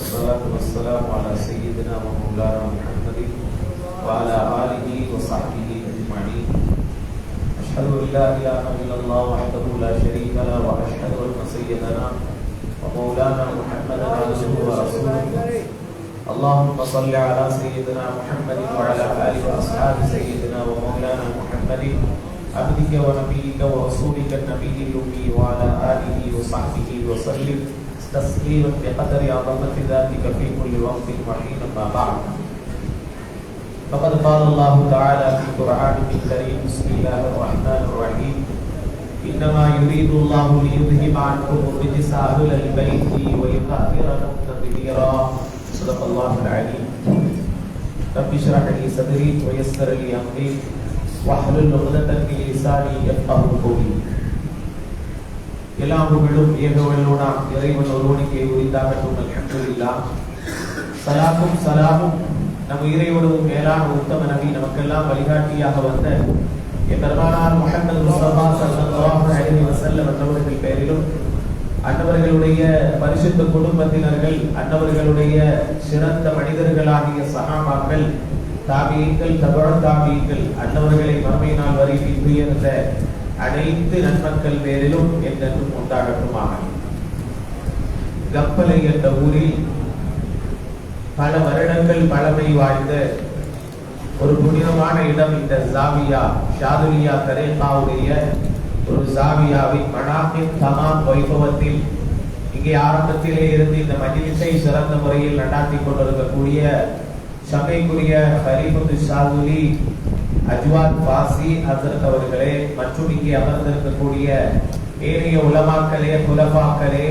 والصلاة والسلام على سيدنا ومولانا محمد وعلى آله وصحبه أجمعين. أشهد أن لا إله إلا الله وحده لا شريك له وأشهد أن سيدنا ومولانا محمدا عبده ورسوله. اللهم صل على سيدنا محمد وعلى آله وأصحاب سيدنا ومولانا محمد عبدك ونبيك ورسولك النبي الأمي وعلى آله وصحبه وسلم تسليما بقدر عظمة ذاتك في كل وقت وحين. ما بعد، فقد قال الله تعالى في قرآنه الكريم: بسم الله الرحمن الرحيم. إنما يريد الله ليذهب عنكم الرجس أهل البيت ويطهركم تطهيرا. صدق الله العليم. رب اشرح لي صدري ويسر لي أمري واحلل عقدة من لساني يفقهوا قولي. எல்லாம் புகழும் ஏகவல்லோனா இறைவன் ஒருவனுக்கே உரித்தாகட்டும். அல்ஹம்துலில்லாஹ். சலாத்தும் சலாமும் நம் இறைவனும் மேலான உத்தம நபி நமக்கெல்லாம் வழிகாட்டியாக வந்த பெருமானார் முஹம்மது முஸ்தபா ஸல்லல்லாஹு அலைஹி வஸல்லம் அன்னவர்கள் பெயரிலும், அன்னவர்களுடைய பரிசுத்த குடும்பத்தினர்கள், அன்னவர்களுடைய சிறந்த மனிதர்களாகிய சஹாபாக்கள், தாபியீன்கள், தபஅ தாபியீன்கள், அன்னவர்களை மறுமை நாள் வரை பின்பற்றியிருந்த அனைத்து நன்மக்கள் பேரிலும் என்றென்றும் உண்டாகட்டுமாக. கப்பலை என்ற ஊரில் பல வருடங்கள் பழமை வாய்ந்த ஒரு புனிதமான இடம் இந்த ஜாவியா, ஷாதுலியா தரீகாவுடைய ஒரு ஜாவியாவின் மனாகிப் தமாம் வைபவத்தில் இங்கே ஆரம்பத்திலே இருந்து இந்த மஜ்லிஸை சிறந்த முறையில் நடாத்தி கொண்டிருக்கக்கூடிய சபைக்குரிய ஹரீபத்து ஷாதுலி அஜ்வாத் பாசி ஹசரத் அவர்களே, மற்றும் இங்கே அமர்ந்திருக்கக்கூடிய ஏனைய உலமாக்களே, குலபாக்களே,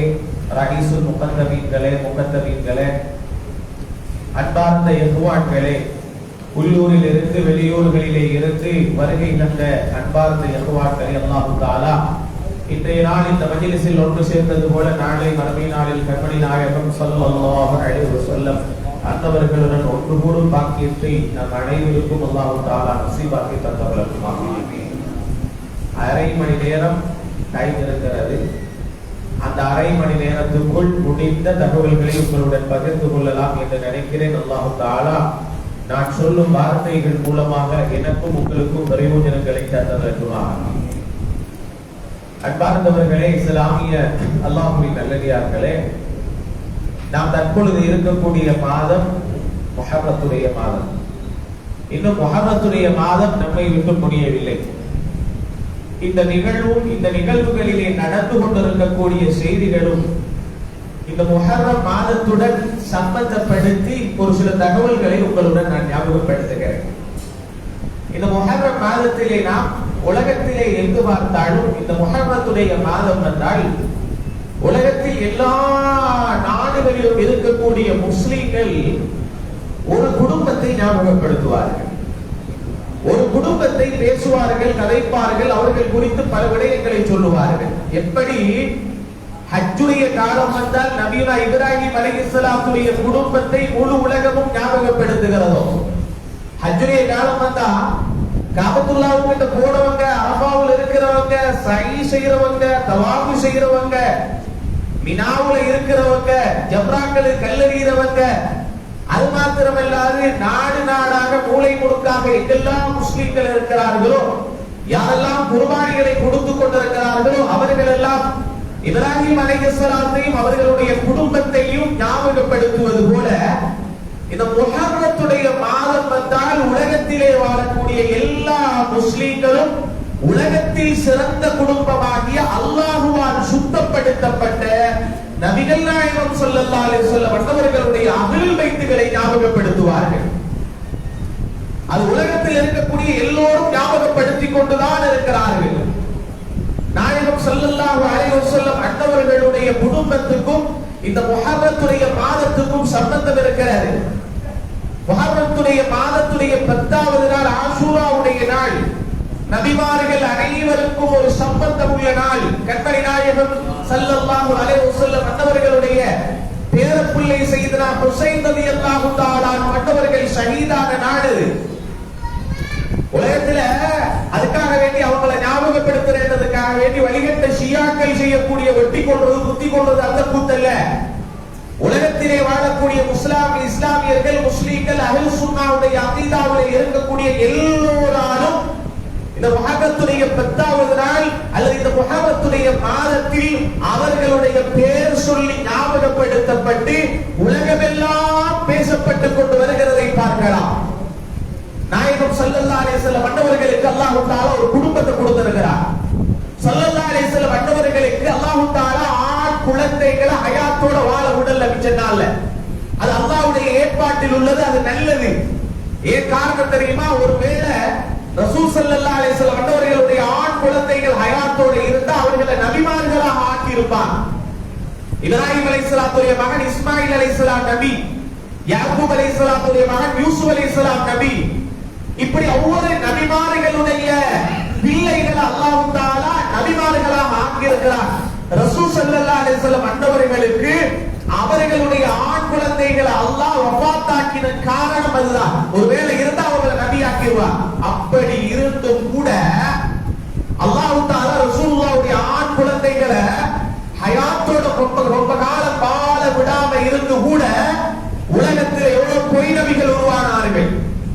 ரஹீசுல் முகத்தபீன்களே, முகத்தபீன்களே, அன்பார்ந்த இஹ்வான்களே, உள்ளூரில் இருந்து வெளியூர்களிலே இருந்து வருகை தந்த அன்பார்ந்த இஹ்வான்களே, அல்லாஹ் தஆலா இன்றைய நாள் இந்த மஜ்லிஸில் ஒன்று சேர்ந்தது போல நாளை மறுமை நாளில் கண்மணி நாயகம் ஸல்லல்லாஹு அலைஹி வஸல்லம் அன்னவர்களுடன் ஒன்று கூடும் பாக்கியத்தை நம் அனைவருக்கும் அல்லாஹ் தஆலா நசீபாக்கி தந்தவர்களுமாக. அரை மணி நேரம் டைம் இருக்கிறது. அந்த அரை மணி நேரத்துக்குள் முடிந்த தகவல்களை உங்களுடன் பகிர்ந்து கொள்ளலாம் என்று நினைக்கிறேன். அல்லாஹ் தஆலா நான் சொல்லும் வார்த்தைகள் மூலமாக எனக்கும் உங்களுக்கும் பிரயோஜனங்களை தந்தவர்களுமாக. அன்பார்ந்தவர்களே, இஸ்லாமிய அல்லாஹ்வின் நல்லடியார்களே, நாம் தற்பொழுது இருக்கக்கூடிய மாதம் முஹர்ரத்துடைய மாதம். இன்னும் முஹர்ரத்துடைய மாதம் நம்மை விட்டு முடியவில்லை. இந்த நிகழ்வும் இந்த நிகழ்வுகளிலே நடந்து கொண்டிருக்கக்கூடிய செய்திகளும் இந்த முஹர்ரம் மாதத்துடன் சம்பந்தப்படுத்தி ஒரு சில தகவல்களை உங்களுடன் நான் ஞாபகப்படுத்துகிறேன். இந்த முஹர்ரம் மாதத்திலே நாம் உலகத்திலே எங்கு பார்த்தாலும் இந்த முஹர்ரத்துடைய மாதம் வந்தால் உலகத்தில் எல்லா நாடுகளிலும் இருக்கக்கூடிய முஸ்லிம்கள் ஒரு குடும்பத்தை ஞாபகப்படுத்துவார்கள், ஒரு குடும்பத்தை பேசுவார்கள், கதைப்பார்கள், அவர்கள் குறித்து பல விடயங்களை சொல்லுவார்கள். எப்படி ஹஜ்ஜுடைய காலம் வந்தால் நபியுனா இப்ராஹிம் அலைஹிஸ்ஸலாத்துடைய குடும்பத்தை முழு உலகமும் ஞாபகப்படுத்துகிறதோ, ஹஜ்ஜுடைய காலம் வந்தா காபத்துல்லாஹ் கிட்ட போறவங்க, அரபாவுல இருக்கிறவங்க, சயீ செய்யறவங்க, தவாஃப் செய்யறவங்க, மினாவுல இருக்கிறவங்க, ஜம்ராக்கள் கல்லெறியறவங்க, அது மாத்திரமல்லாது நாடு நாடாக மூலை முடுக்காக எங்கெல்லாம் முஸ்லிம்கள் இருக்கிறார்களோ, யாரெல்லாம் குர்பானிகளை கொடுத்து கொண்டிருக்கிறார்களோ, அவர்கள் எல்லாம் இப்ராஹிம் அலைஹிஸ்ஸலாத்தையும் அவர்களுடைய குடும்பத்தையும் ஞாபகப்படுத்துவது போல இந்த முஹர்ரத்துடைய மாதம் வந்தால் உலகத்திலே வாழக்கூடிய எல்லா முஸ்லிம்களும் உலகத்தில் சிறந்த குடும்பமாகிய அல்லாஹ்வால் சுத்தப்படுத்தப்பட்ட நபிகள் நாயகம் ஸல்லல்லாஹு அலைஹி வஸல்லம் அவர்களுடைய அஹ்லுல் பைத்துகளை ஞாபகப்படுத்துவார்கள். அது உலகத்தில் இருக்கக்கூடிய எல்லோரும் ஞாபகப்படுத்திக் கொண்டுதான் இருக்கிறார்கள். நாயகம் ஸல்லல்லாஹு அலைஹி வஸல்லம் அன்னவர்களுடைய குடும்பத்துக்கும் இந்த முஹர்ரத்துடைய மாதத்துக்கும் சம்பந்தம் இருக்கிறது. முஹர்ரத்துடைய மாதத்துடைய 10வது நாள் ஆஷூராவுடைய நாள். நபிமார்கள் அனைவருக்கும் ஒரு சம்பந்தம் உள்ள நாள். கண்மணி நாயகம் ஸல்லல்லாஹு அலைஹி வஸல்லம் அன்னவர்களுடைய பேரப்பிள்ளை சையதுனா ஹுசைன் ரலியல்லாஹு தஆலா அன்னவர்கள் ஷஹீதான நாள். உலகத்துல அதுக்காக வேண்டி அவங்களை ஞாபகப்படுத்துறதுக்காக வேண்டி வழிகட்ட ஷியாக்கள் செய்யக்கூடிய வெட்டி கொள்றது, குத்தி கொள்றது அந்த கூத்தல்ல. உலகத்திலே வாழக்கூடிய இஸ்லாமியர்கள், முஸ்லிம்கள், அஹ்லுஸ் சுன்னாவுடைய அகீதாவிலே இருக்கக்கூடிய எல்லோராலும் இந்த முஹர்ரத்துடைய 10வது நாள் அல்லது இந்த முஹர்ரத்துடைய மாதத்தில் அவர்களுடைய பெயர் சொல்லி ஞாபகப்படுத்தப்பட்டு உலகமெல்லாம் பேசப்பட்டுக் கொண்டு வருகிறதை பார்க்கலாம். நாயகம் ஸல்லல்லாஹு அலைஹி வஸல்லம் அன்னவர்களுக்கு அல்லாஹ் தஆலா ஒரு குடும்பத்தை கொடுத்திருக்கிறார். ஸல்லல்லாஹு அலைஹி வஸல்லம் அன்னவர்களுக்கு அல்லாஹ் தஆலா ஆண் குழந்தைகளை ஹயாத்தோட வாழ விடல மிச்சனால. அது அல்லாஹ்வுடைய ஏற்பாட்டில் உள்ளது, அது நல்லது. ஏன் காரணம் தெரியுமா? ஒருவேளை ரசூல் ஸல்லல்லாஹு அலைஹி வஸல்லம் அன்னவர்களுடைய ஆண் குழந்தைகள் ஹயாத்தோட இருந்தா அவர்களை நபிமார்களாக ஆக்கி இருப்பார். இப்ராஹிம் அலைஹிஸ்ஸலாத்துடைய மகன் இஸ்மாயில் அலைஹிஸ்ஸலாம் நபி, யாக்கூப் அலைஹிஸ்ஸலாத்துடைய மகன் யூசுப் அலைஹிஸ்ஸலாம் நபி. இப்படி ஒவ்வொரு நபிமார்களுடைய பிள்ளைகளை அல்லாஹ் தஆலா நபிமார்களாக ஆக்கி இருக்கிறார். ரசூல் ஸல்லல்லாஹு அலைஹி வஸல்லம் அன்னவர்களுக்கு அவர்களுடைய ஆண் குழந்தைகளை அல்லாஹ் வஃபாத்தாக்கின காரணம் அதுதான். ஒருவேளை இருந்தா அவங்களை நபியாக்கிடுவார். அப்படி இருந்தும் கூட அல்லாஹ் தஆலா ரசூலுல்லாஹ்வுடைய ஆண் குழந்தைகளை ஹயாத்தோட ரொம்ப காலம் வாழ விடாம இருந்து கூட உலகத்தில் எவ்வளவு பொய் நபிகள் உருவானார்கள்.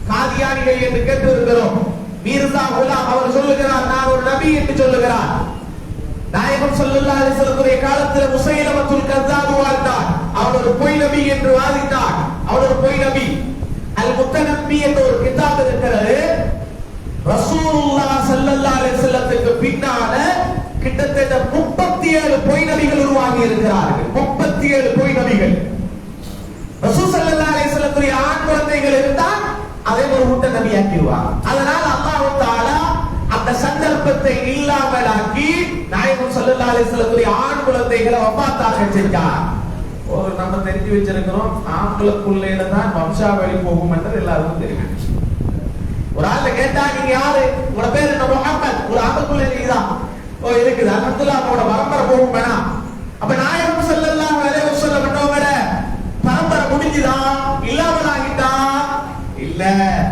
காதியானிகள் என்று கேட்டிருக்கிறோம். மீர்சா குலாம் அவர் சொல்லுகிறார், நான் ஒரு நபி என்று சொல்லுகிறார். நாயகம் ஸல்லல்லாஹு அலைஹி வஸல்லம் காலத்தில் முஸைலமத்துல் கஸ்ஸாப் வாழ்ந்தார். அவர் ஒரு பொய் நபி என்று வாதிட்டார். அவர் ஒரு பொய் நபி. அல் முத்தனப்பி என்ற ஒரு கிதாப் இருக்கிறது. ரசூலுல்லாஹ் ஸல்லல்லாஹு அலைஹி வஸல்லத்துக்கு பின்னால கிட்டத்தட்ட 37 பொய் நபிகள் உருவாகி இருக்கிறார்கள். 37 பொய் நபிகள். ரசூல் ஸல்லல்லாஹு அலைஹி வஸல்லத்துடைய ஆண் குழந்தைகள் இருந்தால் அதை ஒரு முட்ட நபியாக்கிடுவார். அதனால் அல்லாஹ் தஆலா அந்த சந்தர்ப்பத்தை இல்லாமலாக்கி நாயகம் ஸல்லல்லாஹு அலைஹி வஸல்லத்துடைய ஆண் குழந்தைகளை வஃபாத்தாக செஞ்சார். ஒரு நம்ம தெரிஞ்சு வச்சிருக்கிறோம், ஆண்களுக்குள்ளேல தான் வம்சாவளி போகும் என்று எல்லாருக்கும் தெரியும். ஒரு ஆளை கேட்டா, நீங்க யாரு, உங்களோட பேர் என்ன? முஹம்மத். ஒரு ஆண்களுக்குள்ள நீதான் ஓ இருக்குது, அல்ஹம்துலில்லாஹ், அவனோட பரம்பரை போகும் வேணாம். அப்ப நாயகம் ஸல்லல்லாஹு அலைஹி வஸல்லம் பண்ணவங்க பரம்பரை முடிஞ்சுதா இல்லாமலாகிட்டா? இல்ல.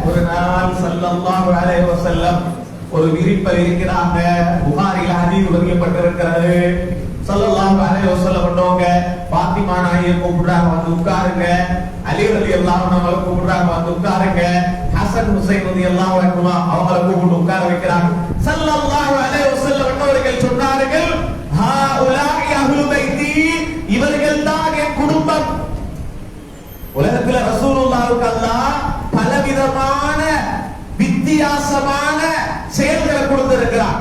ஒரு நாள் ஸல்லல்லாஹு அலைஹி வஸல்லம் ஒரு விரிப்பை இருக்கிறாங்க. புகாரில ஹதீஸ் பதியப்பட்டிருக்கிறது. ஸல்லல்லாஹு அலைஹி வஸல்லம் பண்ணவங்க ஃபாத்திமா நாயை கூப்பிடுறாங்க, வந்து உட்காருங்க. அலி ரலியல்லாஹு அன்ஹு கூப்பிடுறாங்க, வந்து உட்காருங்க. ஹசன் ஹுசைன் ரலியல்லாஹு அன்ஹு அவங்களை கூப்பிட்டு உட்கார வைக்கிறாங்க. ஸல்லல்லாஹு அலைஹி வஸல்லம் பண்ணவர்கள் சொன்னார்கள், ஹாஉலாஇ அஹ்லு பைத்தி, இவர்கள் தான் என் குடும்பம். உலகத்துல ரசூலுல்லாஹ்வுக்கு அல்லாஹ் பலவிதமான வித்தியாசமான செயல்களை கொடுத்திருக்கிறார்.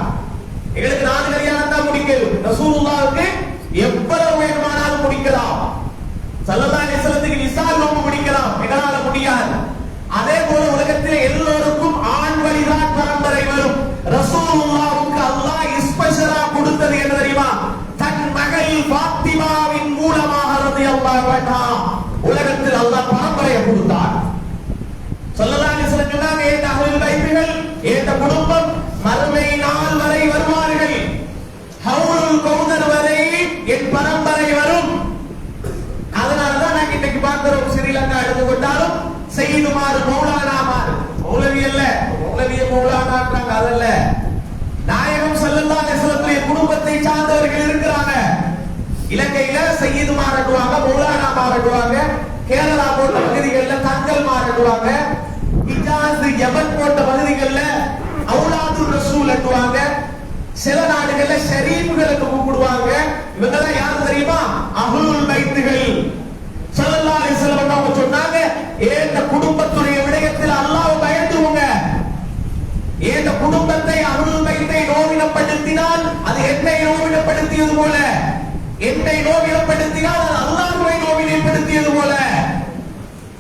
எங்களுக்கு 4 கல்யாணம் தான் முடிக்கல. ரசூலுல்லாஹ்வுக்கு எவ்வளவு வேணுமானாலும் முடிக்கலாம். ஸல்லல்லாஹு அலைஹி வஸல்லத்துக்கு நிசால் நோன்பு முடிக்கலாம், எங்களால முடியாது. அதே போல உலகத்தில் எல்லோருக்கும் ஆண் வழிதான் பரம்பரை வரும். ரசூலுல்லாஹ்வுக்கு அல்லாஹ் ஸ்பெஷலா கொடுத்தது என்ன தெரியுமா? தன் மகள் ஃபாத்திமாவின் மூலமாக ரலியல்லாஹு அன்ஹா உலகத்தில் அல்லாஹ் பரம்பரையை கொடுத்தார். ஸல்லல்லாஹு அலைஹி வஸல்லம் சொன்னாங்க, ஏன் அஹ்லுல் பைத்துகள், ஏன் குடும்பம் மறுமை நாள் வரை வருவார்கள். ஹவுலுல் கௌதர் வரை என் பரம்பரை வரும். அதனாலதான் நாங்க இன்னைக்கு பார்க்கிறோம், ஸ்ரீலங்கா எடுத்துக்கொண்டாலும் சையதுமார், மௌலானாமார், மௌலவி அல்ல, மௌலவிய மௌலானான்றாங்க, அதல்ல. நாயகம் ஸல்லல்லாஹு அலைஹி வஸல்லம் குடும்பத்தை சார்ந்தவர்கள் இருக்கிறாங்க. இலங்கையில சையதுமார் அட்டுவாங்க, மௌலானாமார் அட்டுவாங்க. கேரளா போன்ற பகுதிகளில் தங்கள் மாறுவாங்க. ஹிஜாஸ், யமன் போன்ற பகுதிகளில் அவுலாதுர் ரசூல் அட்டுவாங்க. சில நாடுகள்ல ஷரீஃப்களுக்கு கூப்பிடுவாங்க. இவங்கெல்லாம் யாரு தெரியுமா? அஹ்லுல் பைத்துகள். ஸல்லல்லாஹு அலைஹி வஸல்லம் அவங்க சொன்னாங்க, ஏன் குடும்பத்துடைய விடயத்தில் அல்லாஹ்வை பயந்துங்க. ஏன் குடும்பத்தை, அஹ்லுல் பைத்தை நோவினப்படுத்தினால் அது என்னை நோவினப்படுத்தியது போல, என்னை நோவினப்படுத்தினால் அது அல்லாஹ்வை நோவினப்படுத்தியது போல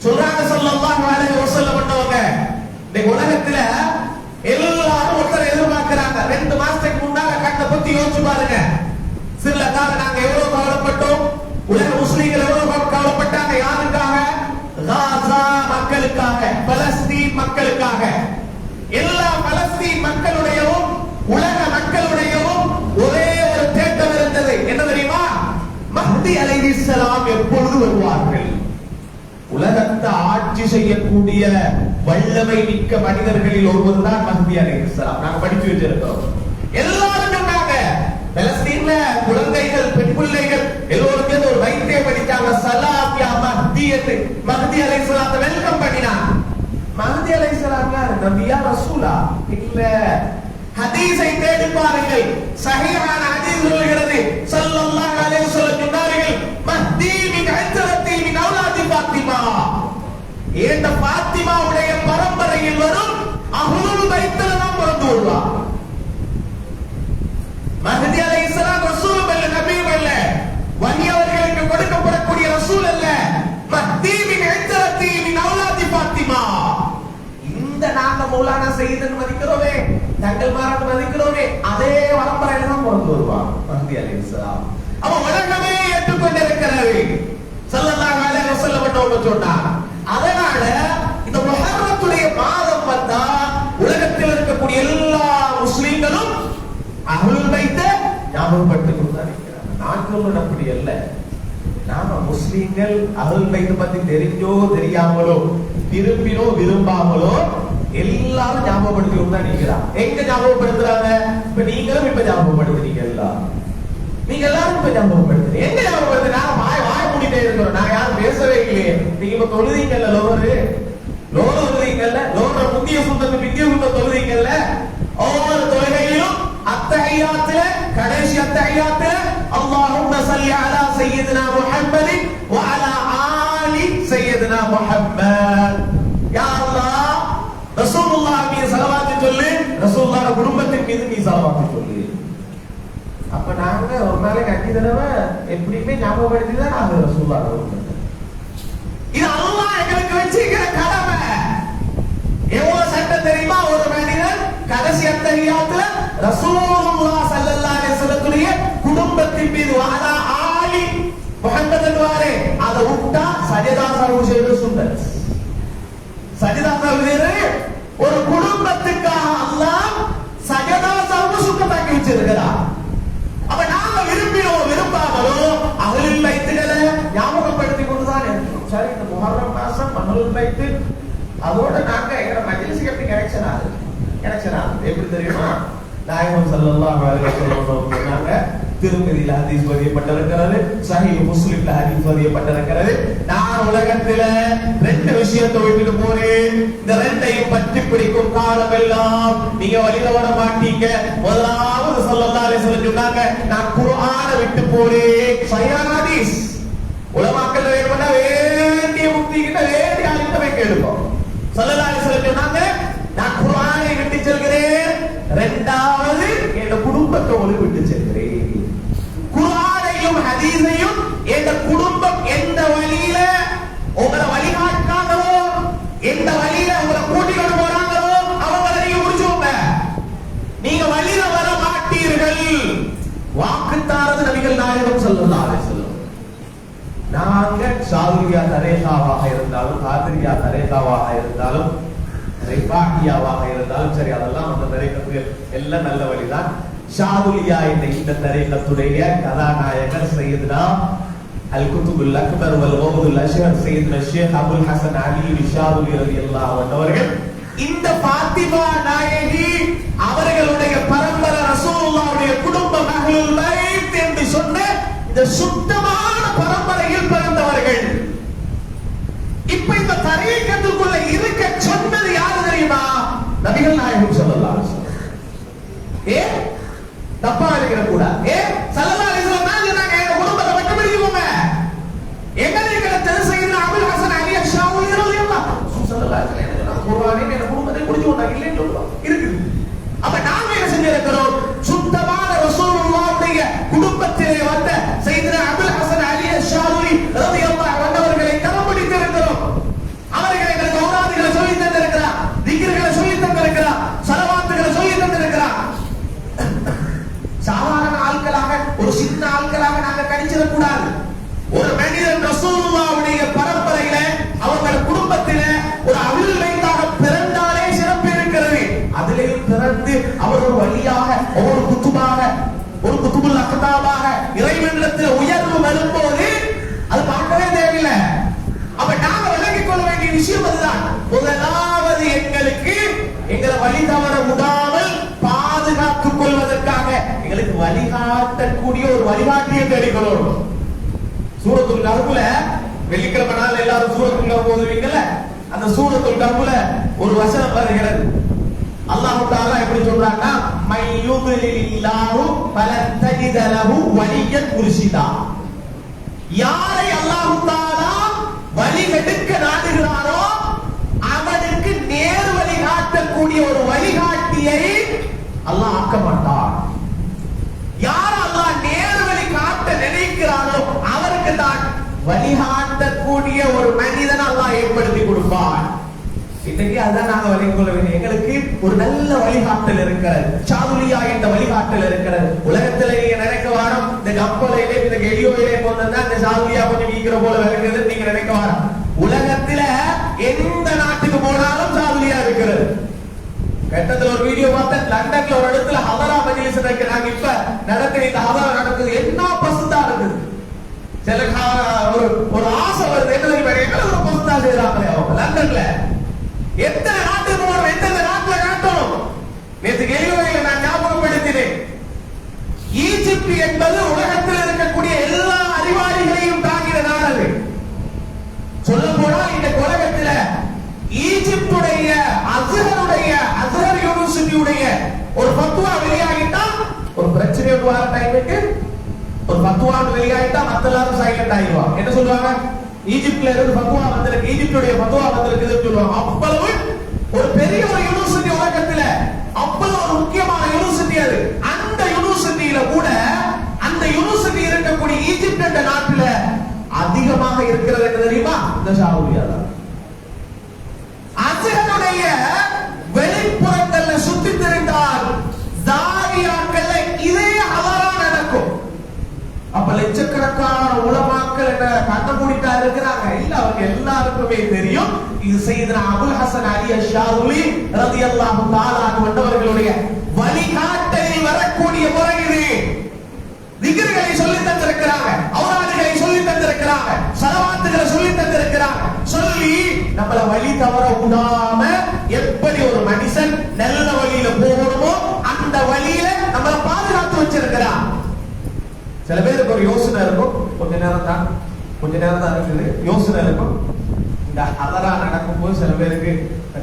சொல்றாங்க ஸல்லல்லாஹு அலைஹி வஸல்லம் பண்ணவங்க. இந்த உலகத்துல எல்லாரும் ஒருத்தரை எதிர்பார்க்கிறாங்க. 2 மாசத்துக்கு முன்னால கண்ணை பத்தி யோசிச்சு பாருங்க. சிறிலங்கால நாங்க எவ்வளவு கவலைப்பட்டோம், உலக முஸ்லிம்கள் எவ்வளவு கவலைப்பட்டாங்க. யாருக்காக? காசா மக்களுக்காக, பலஸ்தீன் மக்களுக்காக. எல்லா பலஸ்தீன் மக்களுடையவும் உலக மக்களுடையவும் ஒரே ஒரு தேட்டம் இருந்தது. என்ன தெரியுமா? மஹ்தி அலைஹிஸ்ஸலாம் எப்பொழுது வருவார்கள்? உலகத்தை ஆட்சி செய்யக்கூடிய வல்லமை மிக்க மனிதர்களில் ஒருவர் தான் மஹ்தி அலைஹிஸ்ஸலாம். நாங்க படிச்சு வச்சிருக்கோம். எல்லாரும் சொன்னாங்க, பலஸ்தீன்ல குழந்தைகள், பெண் பிள்ளைகள் எல்லோருக்கும் ஒரு வைத்தியம் படிச்சாங்க. சலாத் என்று மஹ்தி அலைஹிஸ்ஸலாத்தை வெல்கம் பண்ணினான். மஹ்தி அலைஹிஸ்ஸலாம் யார்? நபியா ரசூலா? இல்ல. ஹதீஸை தேடி பாருங்கள், சஹீஹான ஹதீஸ் சொல்கிறது, ஸல்லல்லாஹு அலைஹி வஸல்லம் சொன்னார்கள், மஹ்தி மின் அஜ்ரத்தி மின் அவுலாதி ஃபாத்திமா. இந்த ஃபாத்திமாவுடைய பரம்பரையில் வரும் அஹ்லுல் பைத்ல தான் பிறந்து வருவார். மஹ்தி அலைஹிஸ்ஸலாம் ரசூல் அல்ல, நபி அல்ல, வஹி அவர்களுக்கு கொடுக்கப்படக்கூடிய ரசூல் அல்ல. மஹ்தி மின் அஜ்ரத்தி மின் அவுலாதி ஃபாத்திமா. இந்த நாங்க மௌலானா சையதுன்னு மதிக்கிறோமே, தங்கள் மாரன் மதிக்கிறோமே, அதே பரம்பரையில தான் பிறந்து வருவார் மஹ்தி அலைஹிஸ்ஸலாம். அப்ப உலகமே ஏற்றுக்கொண்டிருக்கிறது. ஸல்லல்லாஹு அலைஹி வஸல்லம் சொன்னார். அதனால இந்த முஹர்ரத்துடைய மாதம் வந்தா உலகத்தில் இருக்கக்கூடிய எல்லா முஸ்லிம்களும் அஹ்லுல் பைத்தை ஞாபகப்படுத்திக் கொண்டிருக்கிறாங்க. நாங்கள் அப்படி அல்ல. நாம முஸ்லிம்கள் அஹ்லுல் பைத்தை பத்தி தெரிஞ்சோ தெரியாமலோ விரும்பினோ விரும்பாமலோ எல்லாரும் ஞாபகப்படுத்தி கொண்டு தான் நிற்கிறாங்க. எங்க ஞாபகப்படுத்துறாங்க? இப்ப நீங்களும் இப்ப ஞாபகப்படுத்துறீங்க. நீங்க எல்லாரும் இப்ப ஞாபகப்படுத்துறீங்க. எங்க ஞாபகப்படுத்து? நான் வாய் மூடிட்டே இருக்கிறோம். நான் யாரும் பேசவே இல்லையே. நீங்க இப்ப தொழுதீங்கல்ல, லோரு தொழுதீங்கல்ல, லோர முந்திய சுத்தத்து பிந்திய சுத்த தொழுதீங்கல்ல. ஒவ்வொரு தொழுகையிலும் அத்தஹியாத்துல, கடைசி அத்தஹியாத்துல அல்லாஹும்ம ஸல்லி அலா சய்யிதினா முஹம்மதின் வ அலா ஆலி சய்யிதினா முஹம்மத். யா அல்லாஹ், ரசூலுல்லாஹ் மீது ஸலவாத் சொல்லு, ரசூலுல்லாஹ் குடும்பத்தின் மீது நீ ஸலவாத் சொல்லு. அப்ப நாங்க ஒரு நாளைக்கு 5 தடவை எப்படியுமே ஞாபகப்படுத்தி தான் நாங்க ரசூலுல்லாஹ் இது அல்லாஹ் எங்களுக்கு வச்சிருக்கிற கடமை. எவ்வளவு சட்டம் தெரியுமா? ஒரு மனிதன் கடைசி அத்தஹியாத்துல ரசூலுல்லாஹ் ஸல்லல்லாஹு அலைஹி வஸல்லத்துடைய குடும்பத்தின் மீது வஅலா ஆலி முஹம்மத் என்றாரே, அதை விட்டா சஜதா சர்வு செய்வது சுன்னத். சஜதா சர்வு ஒரு குடும்பத்துக்காக அல்லாஹ் சஜதா சர்வு சுன்னத்தாக்கி வச்சிருக்கிறார். அப்ப நாம விரும்பினோ விரும்பாமலோ அஹ்லுல் பைத்துகளை ஞாபகப்படுத்திக் கொண்டுதான் இருக்கணும். சரி, இந்த முஹர்ரம் மாசம் அஹ்லுல் பைத்து அதோட நாங்க எங்க மஜ்லிஸ்க்கு எப்படி கனெக்ஷன் ஆகுது? எப்படி தெரியுமா? நாயகம் ஸல்லல்லாஹு அலைஹி வஸல்லம் சொன்னாங்க, திருமதியில ஹதீஸ் பதியப்பட்டிருக்கிறது, சஹீஹ் முஸ்லிம்ல ஹதீஸ் பதியப்பட்டிருக்கிறது, நான் உலகத்துல 2 விஷயத்தை விட்டுட்டு போறேன், இந்த 2ஐயும் பற்றி பிடிக்கும் காலமெல்லாம் நீங்க வழியில வர மாட்டீங்க. முதலாவது ஸல்லல்லாஹு அலைஹி வஸல்லம் சொன்னாங்க, நான் குர்ஆனை விட்டு போறேன். சஹீஹ் ஹதீஸ். உலமாக்கள் வேணும்னா வேண்டிய முக்தி கிட்ட வேண்டிய ஆளுகிட்ட போய் கேளுப்போம். ஸல்லல்லாஹு அலைஹி வஸல்லம் சொன்னாங்க, நான் குர்ஆனை விட்டு செல்கிறேன், 2வது என் குடும்பத்தை விட்டு செல்கிறேன். குர்ஆனையும் ஹதீஸையும் என் குடும்பம் எந்த வழியில உங்களை வழிகாட்டாங்களோ, எந்த வழியில உங்களை கூட்டிட்டு போறாங்களோ அவங்களை நீங்க முடிச்சுங்க. நீங்க வழியில வர மாட்டீர்கள். வாக்குத்தாரது நபிகள் நாயகம் ஸல்லல்லாஹு அலைஹி வஸல்லம். நாங்க ஷாதுலியா தரீகாவாக இருந்தாலும், காதிரியா தரீகாவாக இருந்தாலும், ரிஃபாஹியாவாக இருந்தாலும் சரி, அதெல்லாம் அந்த தரீகத்துக்கு எல்லாம் நல்ல வழிதான். ஷாதுலியா இந்த தரீகத்துடைய கதாநாயகர் சையதுனா அல் குதுபுல் அக்பர் வல் கௌதுல் அஷ்ஹர் சையதுனா ஷேக் அபுல் ஹசன் அலி ஷாதுலி ரலியல்லாஹு அன்ஹு அவர்கள். இந்த ஃபாத்திமா நாயகி அவர்களுடைய பரம்பரை ரசூலுல்லாஹ்வுடைய குடும்பம் அஹ்லுல் பைத் என்று சொன்ன இந்த சுத்தமான பரம்பரையில் பிறந்தவர்கள். இப்ப இந்த தரீகத்துக்குள்ள இருக்க சொன்னது யாரு தெரியுமா? நபிகள் நாயகம் ஸல்லல்லாஹு அலைஹி வஸல்லம். தப்பா இருக்கிற கூட ஸல்லல்லாஹு அலைஹி வஸல்லம் தான் சொன்னாங்க, எங்க குடும்பத்தை மட்டும் பிடிச்சுக்கோங்க. எங்களை தெரிசையில் அபுல் ஹசன் அலி ஷாவுலி ரலியல்லாஹு அன்ஹு ஸல்லல்லாஹு அலைஹி வஸல்லம் குர்ஆனை எங்க குடும்பத்தை பிடிச்சுக்கோங்க இல்லைன்னு சொல்றோம் இருக்குது. அப்ப நாம என்ன செஞ்சிருக்கிறோம்? சுத்தமான ரசூலுல்லாஹ்வுடைய குடும்பத்திலே வந்த சையதுனா அபுல் ஹசன் அலி ஷாவுலி ரலியல்லாஹு அன்ஹு அவர்களை கடைபிடித்து இருக்கிறோம். அவர்கள் எங்களுக்கு ஔராதுகளை சொல்லி தந்திருக்கிறார், திக்ருகளை சொல்லி தந்திருக்கிறார், ஸலவாத்துகளை சொல்லி தந்திருக்கிறார். சாதாரண ஆட்களாக, ஒரு சின்ன ஆட்களாக நாங்க கணிச்சிட கூடாது. ஒரு மனிதன் ரசூலுல்லாஹ்வுடைய பரம்பரையில அவர்கள் குடும்பத்தில ஒரு அஹ்லுல் பைத்தாக பிறந்தாலே சிறப்பு இருக்கிறது. அதிலேயும் பிறந்து அவர் ஒரு வழியாக, ஒரு குத்துபாக, ஒரு குத்துபுல் அக்தாபாக இறைவனிடத்தில் உயர்வு வரும்போது அது பார்க்கவே தேவையில்லை. அப்ப நாம விளங்கிக் கொள்ள வேண்டிய விஷயம் அதுதான். முதலாவது எங்களுக்கு எங்களை வழி தவற விடாமல் பாதுகாத்துக் கொள்வதற்காக எங்களுக்கு வழிகாட்டக்கூடிய ஒரு வழிகாட்டியை தேடிக்கொள்ளணும். சூரத்துல் கஹ்ஃப்ல வெள்ளிக்கிழமை நாள் எல்லாரும் சூரத்துல் கஹ்ஃப் ஓதுவீங்கல்ல, அந்த சூரத்துல் கஹ்ஃப்ல ஒரு வசனம் வருகிறது. அல்லாஹ் தஆலா எப்படி சொல்றாங்கன்னா, மை யுத்லிலில்லாஹு ஃபலன் தஜித லஹு வலியன் முர்ஷிதா. யாரை அல்லாஹ் தஆலா வழிகெடுக்க நாடுகிறாரோ அவனுக்கு நேர் வழி காட்டக்கூடிய ஒரு வழிகாட்டியை அல்லாஹ் ஆக்க மாட்டான். யார் அல்லாஹ் நேர் வழி காட்ட நினைக்கிறாரோ அவருக்கு தான் வழிகாட்டக்கூடிய ஒரு மனிதன் அல்லாஹ் ஏற்படுத்தி கொடுப்பான். இன்னைக்கு அதான் நாங்க வழங்கிக் கொள்ள வேண்டிய, எங்களுக்கு ஒரு நல்ல வழிகாட்டல் இருக்கிறது, சாதுலியா என்ற வழிகாட்டல் இருக்கிறது. உலகத்துல நீங்க நினைக்க வாரம் இந்த கப்பலையிலே இந்த கெலியோயிலே போனா இந்த சாதுலியா கொஞ்சம் வீக்கிற போல விளங்குது நீங்க நினைக்க வாரம். உலகத்துல எந்த நாட்டுக்கு போனாலும் சாதுலியா இருக்கிறது. கட்டத்துல ஒரு வீடியோ பார்த்தேன், லண்டன்ல ஒரு இடத்துல ஹதரா மஜ்லிஸ் இருக்கு. நாங்க இப்ப நடக்கிற இந்த ஹதரா நடக்குது, என்ன பசுதா இருக்குது. சில ஒரு ஆசை வருது, என்ன ஒரு பசுதா செய்யறாங்களே அவங்க லண்டன்ல. எத்தனை நாட்டுக்கு போகணும், எந்தெந்த நாட்டுல காட்டணும். நேற்று கேள்வியில நான் ஞாபகப்படுத்தினேன், ஈஜிப்ட் என்பது உலகத்தில் இருக்கக்கூடிய எல்லா அறிவாளிகளையும் தாங்கின நாடு. சொல்ல போனால் இந்த உலகத்துல ஈஜிப்டுடைய அஸ்ஹர் யூனிவர்சிட்டியுடைய ஒரு ஃபத்வா வெளியாகிட்டா ஒரு பிரச்சனை வர டைமுக்கு ஒரு ஃபத்வா வெளியாகிட்டா மத்த எல்லாரும் சைலண்ட் ஆயிடுவா. என்ன சொல்லுவாங்க, ஈஜிப்ட்ல இருந்து ஃபத்வா வந்திருக்கு, ஈஜிப்டுடைய ஃபத்வா வந்திருக்குன்னு சொல்லுவாங்க. அவ்வளவு ஒரு பெரிய ஒரு யூனிவர்சிட்டி உலகத்துல, அவ்வளவு ஒரு முக்கியமான யூனிவர்சிட்டி அது. அந்த யூனிவர்சிட்டியில கூட அந்த யூனிவர்சிட்டி இருக்கக்கூடிய ஈஜிப்ட் என்ற நாட்டுல அதிகமாக இருக்கிறது என்ன தெரியுமா, இந்த ஷாவுலியா தான். அஸ்ஹருடைய வெளிப்புறங்கள்ல சுத்தி தெரிந்தால் ஜாவியாக்கள்ல இதே ஹலரா நடக்கும். அப்ப லட்சக்கணக்கான உலமாக்கள் என்ன கண்ண மூடிட்டா இருக்கிறாங்க இல்ல, அவங்க எல்லாருக்குமே தெரியும் இது சையதுனா அபுல் ஹசன் அலி அஷ்-ஷாதுலி ரலியல்லாஹு தஆலா அன்ஹுவர்களுடைய வழிகாட்டலில் வரக்கூடிய முறை இது. திக்ர்களை சொல்லி தந்திருக்கிறாங்க, அவுராதுகளை சொல்லி தந்திருக்கிறாங்க, ஸலவாத்துகளை சொல்லி தந்திருக்கிறாங்க. சொல்லி நம்மள வழி தவற விடாம எப்படி ஒரு மனுஷன் நல்ல வழியில போகணுமோ அந்த வழியில நம்மள பாதுகாத்து வச்சிருக்கிறான். சில பேருக்கு ஒரு யோசனை இருக்கும், கொஞ்ச நேரம் தான் இருக்குது, யோசனை இருக்கும். இந்த ஹதரா நடக்கும் போது சில பேருக்கு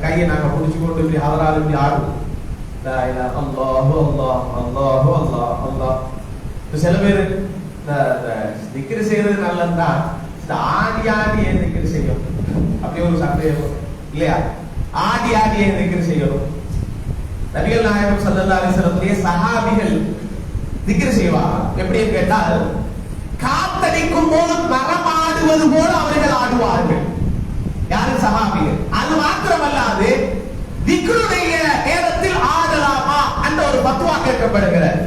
கையை நாங்க புடிச்சு கொண்டு இப்படி ஹதரால இப்படி ஆடுவோம். அல்லாஹு அல்லாஹ் அல்லாஹு அல்லாஹ் அல்லாஹ். சில பேரு திக்ர் செய்யறது நல்லதுதான், இந்த ஆடி ஆடி ஏன் திக்ர் செய்யும் அப்படி ஒரு சந்தேகம் இல்லையா? ஆடி ஆடி ஏன் திக்ர் செய்யணும்? நபிகள் நாயகம் ஸல்லல்லாஹு அலைஹி வஸல்லம் சஹாபிகள் திக்ர் செய்வாங்க. எப்படின்னு கேட்டால், காத்தடிக்கும் போது மரம் ஆடுவது போல அவர்கள் ஆடுவார்கள். யாரு? சஹாபிகள். அது மாத்திரமல்லாது திக்ருடைய நேரத்தில் ஆடலாமா அந்த ஒரு ஃபத்வா கேட்கப்படுகிறது.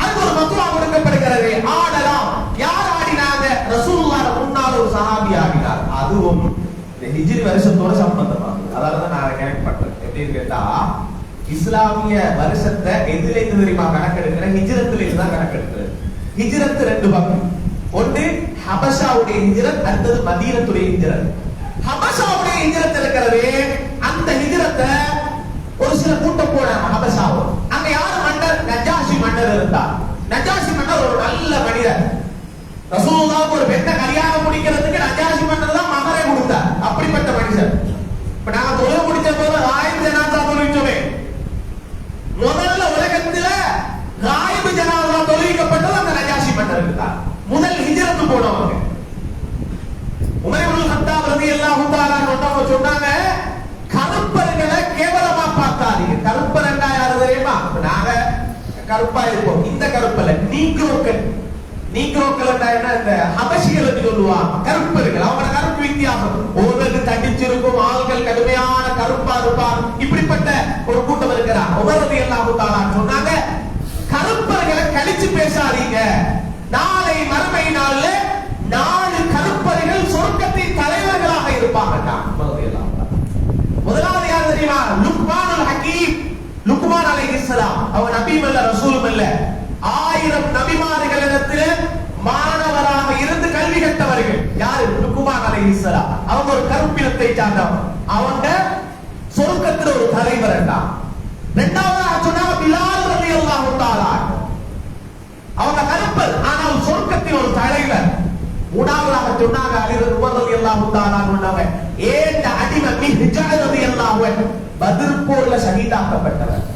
அதுக்கு ஒரு ஃபத்வா கொடுக்கப்படுகிறது, ஆடலாம். யார் ஆடினாங்க? ரசூலுல்லாஹ் முன்னால் ஒரு சஹாபி ஆடினார். அதுவும் இந்த ஹிஜ்ரி வருஷத்தோட சம்பந்தமானது. அதனால நான் கேட்கப்பட்டேன். எப்படின்னு கேட்டா, இஸ்லாமிய வருஷத்தை எதில இருந்து தெரியுமா கணக்கெடுக்கிற? ஹிஜ்ரத்துல இருந்து தான் கணக்கெடுக்கிறது. ஹிஜ்ரத் ரெண்டு பக்கம், ஒன்று ஹபஷாவுடைய ஹிஜ்ரத், அடுத்தது மதீனத்துடைய ஹிஜ்ரத். ஹபஷாவுடைய ஹிஜ்ரத் இருக்கிறது, அந்த ஹிஜ்ரத்தை ஒரு சில கூட்டம் போனாங்க ஹபஷாவு. அங்க யாரு மன்னர்? நஜாஷி மன்னர் இருந்தார். நஜாஷி மன்னர் ஒரு நல்ல மனிதர். ரசூலுல்லாஹ் ஒரு பெண்ணை கல்யாணம் முடிக்கிறதுக்கு நஜாஷி மன்னர் தான் மகரை கொடுத்தார். அப்படிப்பட்ட மனுஷன். இப்ப நாங்க தொழில் முடிச்ச போது ஆயிரம் ஜனாதா தொழிற்சோமே, முதல்ல உலகத்துல காயிபு ஜனாதா தொழுவிக்கப்பட்டது அந்த நஜாஷி மன்னருக்கு தான். முதல் ஹிஜ்ரத் போனவங்க உமர் இப்னு கத்தாப் ரலியல்லாஹு தஆலா அன்ஹு சொன்னாங்க, கருப்பர்களை கேவலமா பார்க்காதீங்க. கருப்பர் என்றா யாரு தெரியுமா? நாங்க கருப்பா இருப்போம், இந்த கருப்பல்ல, நீக்ரோக்கள். நீக்ரோக்கள் என்றா என்ன? இந்த ஹபஷிகள் என்று சொல்லுவாங்க, கருப்பர்கள். அவங்க கருப்பு வித்தியாசம், ஒவ்வொரு தடிச்சிருக்கும், ஆள்கள் கடுமையான கருப்பா இருப்பாங்க. இப்படிப்பட்ட ஒரு கூட்டம் இருக்கிறாங்க. உமர் ரலியல்லாஹு தஆலா சொன்னாங்க, கருப்பர்களை கழிச்சு பேசாதீங்க. நாளை மறுமை நாள்ல 4 கருப்பர்கள் சொர்க்கத்தின் தலைவர்களாக இருப்பாங்க. முதலாவது யார் தெரியுமா? லுக்மானுல் ஹக்கீம். லுக்மான் அலைஹிஸ்ஸலாம் அவர் நபியும் அல்ல ரசூலும் அல்ல, 1000 நபிமார்களிடத்தில் மாணவராக இருந்து கல்வி கற்றவர்கள். யாரு? லுக்மான் அலைஹிஸ்ஸலாம். அவங்க ஒரு கருப்பினத்தை சார்ந்தவங்க. அவங்க சொர்க்கத்தில் ஒரு தலைவர் என்றார். இரண்டாவதாக சொன்னாங்க பிலால் ரலியல்லாஹு தஆலா. அவங்க கருப்பர், ஆனால் சொர்க்கத்தில் ஒரு தலைவர். மூணாவதாக சொன்னாங்க உமர் ரலியல்லாஹு தஆலா சொன்னாங்க, ஏண்ட அடிமை மிஹ்ஜான் ரலியல்லாஹு அன்ஹு பத்ர் போர்ல ஷஹீதாக்கப்பட்டவர்.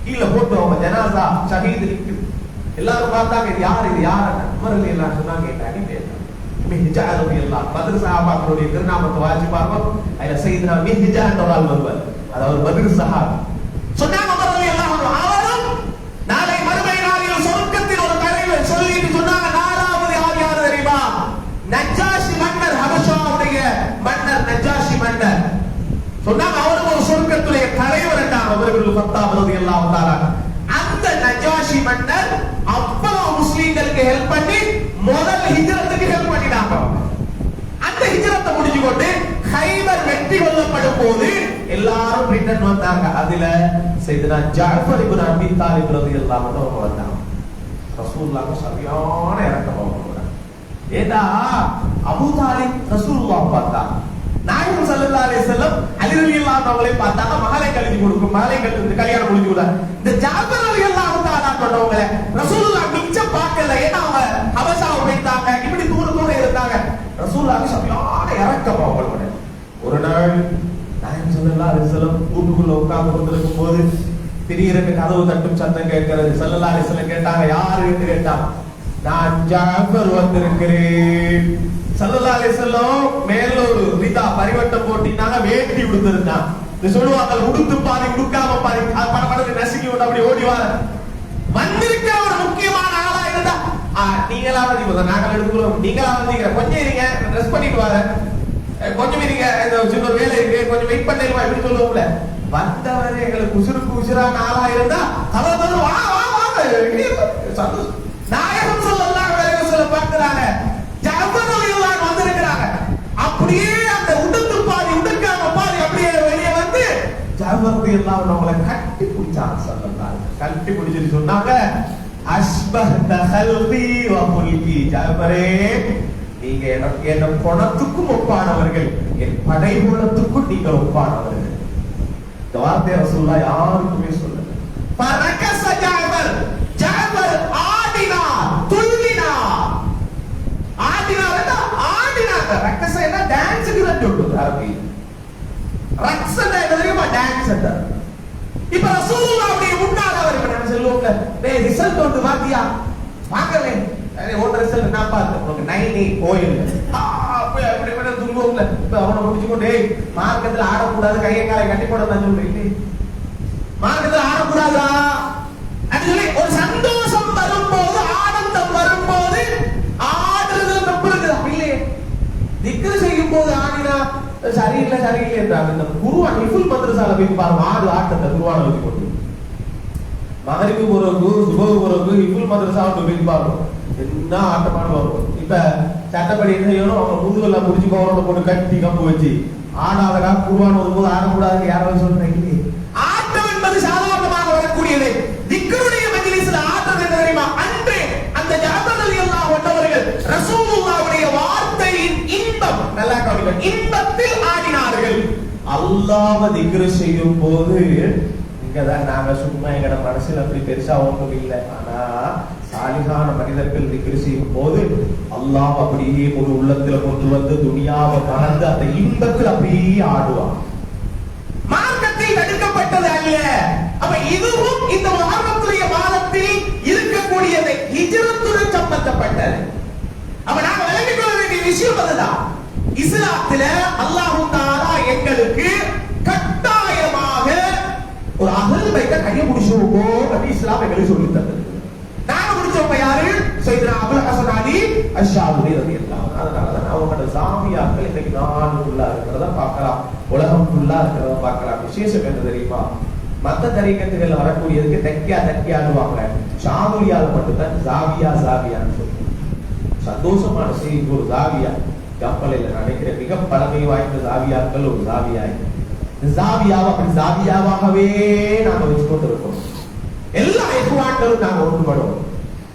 கீழ போட்டு அவங்க ஜனாசா ஷஹீத் நிக்குது. எல்லாரும் பார்த்தாங்க, இது யார் உமர் ரலியல்லாஹு சொன்னாங்க, ஏண்ட அடிமை மிஹ்ஜான் ரலியல்லாஹு. பத்ர் சஹாபாக்களுடைய திருநாமத்தை வாசி பார்ப்போம். அதுல சையதுனா மிஹ்ஜான் ரலியல்லாஹு வருவார். அதாவது பத்ர் சஹாபி. சொன்னாங்க உமர் ரலியல்லாஹு அவரும் நாளை மறுமை நாளில் சொர்க்கத்தில் ஒரு தலைவர் சொல்லிட்டு சொன்னாங்க, நாலாவது யார் தெரியுமா? நஜ்ஜாஷி மன்னர், ஹபஷாவுடைய மன்னர் நஜ்ஜாஷி மன்னர். சொன்னாங்க அவரும் ஒரு சொர்க்கத்துடைய தலைவர் என்றார் அவர்கள் ஃபத்தாப் ரலியல்லாஹு தஆலா. அந்த நஜ்ஜாஷி மன்னர் அவ்வளவு முஸ்லிம்களுக்கு ஹெல்ப் பண்ணி முதல் ஹிஜ்ரத்துக்கு ஹெல்ப் பண்ணிட்டாங்க. அந்த ஹிஜ்ரத்தை முடிஞ்சு கொண்டு கைபர் வெற்றி கொள்ளப்படும் போது எல்லாரும் ரிட்டர்ன் வந்தாங்க. அதுல சையதுனா ஜஅஃபர் இப்னு அபீ தாலிப் ரலியல்லாஹு அன்ஹு வந்தாங்க. ரசூலுல்லாஹ்க்கு சரியான இரக்கம் வந்தாங்க. ஏதா அபூ தாலிப் ரசூலுல்லாஹ் பார்த்தாங்க. நாயகம் ஸல்லல்லாஹு அலைஹி வஸல்லம் அலி ரலியல்லாஹு அன்ஹு அவங்களை பார்த்தாங்க. மகளை கழிச்சு கொடுக்கும், மகளை கழிச்சு கல்யாணம் முடிஞ்சு விட. இந்த ஜஅஃபர் ரலியல்லாஹு தஆலா கொண்டவங்க ரசூலுல்லாஹ் மிச்சம் பார்க்கல. ஏன்னா அவங்க ஹபஷாவை போயிட்டாங்க, இப்படி தூர இருந்தாங்க. ரசூலுல்லாஹ்க்கு சரியான இரக்கம் அவங்களோட. ஒரு நாள் நாயகம் ஸல்லல்லாஹு அலைஹி வஸல்லம் வீட்டுக்குள்ள உட்கார்ந்து கொண்டிருக்கும் போது திடீரென்று கதவு தட்டும் சத்தம் கேட்கிறது. ஸல்லல்லாஹு அலைஹி வஸல்லம் கேட்டாங்க, யாரு என்று கேட்டாங்க. நான் ஜஅஃபர் வந்திருக்கிறேன். ஸல்லல்லாஹு அலைஹி வஸல்லம் மேல ஒரு ரிதா பரிவட்டம் போட்டினாங்க, வேட்டி உடுத்திருந்தாங்க. இது சொல்லுவாங்க, உடுத்து பாதி உடுக்காம பாதி படபடன்னு நசுக்கி விட்டு அப்படி ஓடி வர வந்திருக்க ஒரு முக்கியமான ஆளா இருந்தா, நீங்களா வந்து நாங்கள் எடுத்துக்கிறோம், நீங்களா வந்தீங்க, கொஞ்சம் இருங்க ட்ரெஸ் பண்ணிட்டு வர, கொஞ்சம் இருங்க, சின்ன வேலை இருக்கு, கொஞ்சம் வெயிட் பண்ணிடுவா இப்படி சொல்லுவோம்ல. வந்தவரை எங்களுக்கு உசுருக்கு உசுரான ஆளா இருந்தா அவர் வா வா வா சந்தோஷம். நாயகம் ஸல்லல்லாஹு அலைஹி வஸல்லம் பார்க்கறாங்க, ஜஅஃபர் ரலியல்லாஹு அன்ஹு வந்திருக்காங்க. அப்படியே அந்த உடுத்து பாதி உடுக்காம பாதி அப்படியே வெளியே வந்து ஜஅஃபர் ரலியல்லாஹு அன்ஹு அவங்களை கட்டி பிடிச்சாங்க. ஸல்லல்லாஹு அலைஹி வஸல்லம் கட்டி பிடிச்சிட்டு சொன்னாங்க, அஸ்பஹத கல்பி வ முல்கி. ஜஅஃபரே, நீங்க என்ன குணத்துக்கும் ஒப்பானவர்கள், என் படைபுலத்துக்கும் நீங்கள் ஒப்பானவர்கள். இந்த வார்த்தையை ரசூலுல்லாஹ் யாருக்குமே சொல்லல. பரகஸ ஜஅஃபர், ஜஅஃபர் ஆடினார், துள்ளினார். ஆடினார்னா ஆடினார். ரகஸ என்ன டான்ஸ்க்கு தான் சொல்றது அரபி. ரக்ஸ் என்ன தெரியுமா? டான்ஸ் என்ன. இப்ப ரசூலுல்லாஹ்வுடைய முன்னால அவர் இப்ப நான் சொல்லுவோம்ல, டேய் ரிசல்ட் வந்து பாத்தியா? பார்க்கல. ஓட்ட ரிசல்ட் நான் பார்த்தேன். உங்களுக்கு 98 கோயில் அப்படி அப்படி துன்பம்ல. இப்ப அவனை முடிச்சுக்கொண்டு மார்க்கத்தில் ஆடக்கூடாது, கையை காலை கட்டி போட நான் சொல்றேன். மார்க்கத்தில் ஆடக்கூடாதா அப்படி சொல்லி ஒரு சந்தோஷம் வரும்போது, ஆனந்தம் வரும்போது ஆடுறது நம்புறது இல்லையே. திக்ர் செய்யும் போது ஆடினா சரியில்லை சரியில்லை என்றாங்க. இந்த குர்ஆன் இஃபுல் மദ്രസാல போய் பாருங்க, ஆடு ஆட்டத்தை குர்ஆனை வச்சு கொண்டு மகரிபு போறதுக்கு சுபஹ் போறதுக்கு இஃபுல் மദ്രസാல போய் பாருங்க, என்ன ஆட்டமான வரும். இப்ப சட்டப்படி என்ன செய்யணும், அவங்க முதுகெல்லாம் முடிச்சு பவரோட போட்டு கட்டி கம்பு வச்சு ஆடாதடா குர்ஆன் ஓதும்போது ஆடக்கூடாதுன்னு யாரும் சொல்றீங்க. ஆட்டம் என்பது சாதாரணமாக வரக்கூடியது. திக்ருடைய மஜ்லிஸ்ல ஆட்டம் என்ன தெரியுமா? அன்று அந்த ஜஅஃபர் ரலியல்லாஹு அன்ஹு அவர்கள் ரசூலுல்லாஹ்வுடைய வார்த்தையின் இன்பம், நல்லா கவனிங்க, இன்பத்தில் ஆடினார்கள். அல்லாஹ்வை திக்ர் செய்யும் போது இங்கதான் நாங்க சும்மா எங்கட மனசுல அப்படி பெருசா ஒன்றும் இல்லை. ஆனா சாலிகான மனிதர்கள் திக்ர் செய்யும் போது அல்லாஹ் அப்படியே ஒரு உள்ளத்துல கொண்டு வந்து துனியாவை மறந்து அந்த இன்பத்தில் அப்படியே ஆடுவான். மார்க்கத்தில் தடுக்கப்பட்டது அல்ல. அப்ப இதுவும் இந்த முஹர்ரத்துடைய மாதத்தில் இருக்கக்கூடியது, ஹிஜ்ரத்துடன் சம்பந்தப்பட்டது. அப்ப நாம விளங்கிக் கொள்ள வேண்டிய விஷயம் அதுதான். இஸ்லாத்துல அல்லாஹ் தஆலா எங்களுக்கு கட்டாயமாக ஒரு அஹ்ல் பைத்த கையை பிடிச்சுக்கோ அப்படி இஸ்லாம் எங்களுக்கு சொல்லி தந்தது. நாங்க பிடிச்சவங்க யாரு? சையதுனா அபுல் ஹசன் அலி அஷ்ஷாதுரி ரலியல்லாஹு அன்ஹு. அதனாலதான் அவங்களோட ஜாமியாக்கள் இன்னைக்கு நாடு ஃபுல்லா இருக்கிறத பார்க்கலாம், உலகம் ஃபுல்லா இருக்கிறத பார்க்கலாம். விசேஷம் என்ன தெரியுமா? மத்த தரீக்கத்துகள் வரக்கூடியதுக்கு தக்கியாடுவாங்க. ஷாதுலியால மட்டும்தான் ஜாவியா ஜாவியான்னு சொல்லுவாங்க. சந்தோஷமான செய்தி, ஒரு ஜாவியா கப்பலில் நினைக்கிற மிக பழமை வாய்ந்த ஜாவியாக்கள் ஒரு ஜாவியா. ஜாவியாவை அப்படி ஜாவியாவாகவே நாங்க வச்சு கொண்டு இருக்கோம். எல்லா எஃப்வான்களும் நாங்க ஒன்றுபடுவோம்.